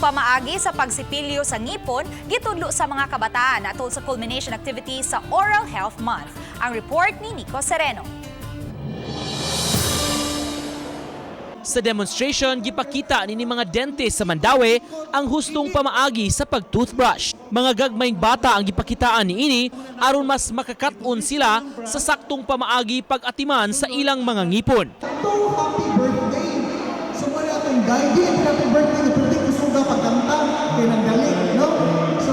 pamaagi sa pagsipilyo sa ngipon gitudlo sa mga kabataan atol sa culmination activity sa Oral Health Month. Ang report ni Nico Sereno. Sa demonstration, gipakita ni mga dentist sa Mandaue ang hustong pamaagi sa pag-toothbrush. Mga gagmayng bata ang gipakitaan ni ini aron mas makakaton sila sa saktong pamaagi pag-atiman sa ilang mga ngipon. Happy birthday! So wala akong guide, happy birthday, birthday ko suga pagkanta, kaya nagdali, no? So,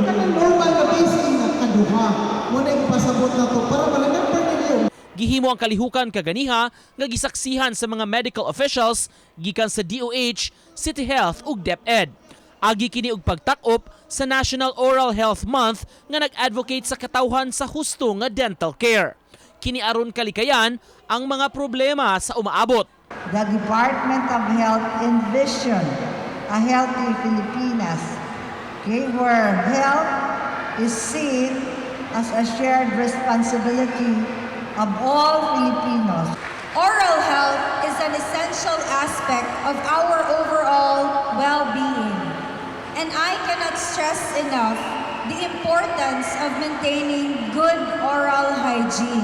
kanang normal na basic na kaduha. Wala yung pasabot na to para malagampan ninyo. Gihimo ang kalihukan kaganiha nga gisaksihan sa mga medical officials gikan sa DOH, City Health ug DepEd. Agi kini og pagtakop sa National Oral Health Month nga nag-advocate sa katawhan sa husto nga dental care. Kini aron kalikayan ang mga problema sa umaabot. The Department of Health envision a healthy Filipinas, okay, where health is seen as a shared responsibility of all Filipinos. Oral health is an essential aspect of our overall well-being, and I cannot stress enough the importance of maintaining good oral hygiene.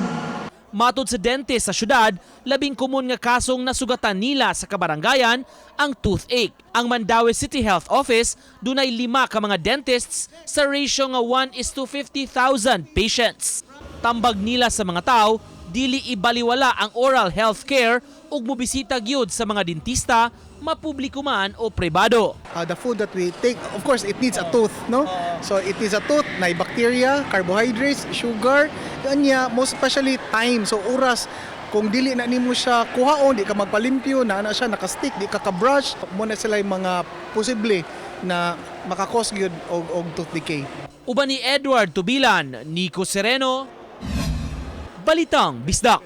Matod sa dentist sa syudad, labing kumun nga kasong nasugatan nila sa kabarangayan ang toothache. Ang Mandaue City Health Office dunay 5 ka mga dentists sa ratio nga 1:50,000 patients. Tambag nila sa mga tao, dili ibaliwala ang oral health care ug mobisita gyud sa mga dentista, mapubliko man o pribado. The food that we take, of course, it needs a tooth, no? So it needs a tooth na bacteria, carbohydrates, sugar, kanya most especially time. So oras, kung dili na nimo siya kuhaon, di ka magpalimpyo, na siya naka-stick, di ka ka-brush, muna sila yung mga posible na makakos gyud og tooth decay. Uban ni Edward Tubilan, Nico Sereno, Balitang Bisdak.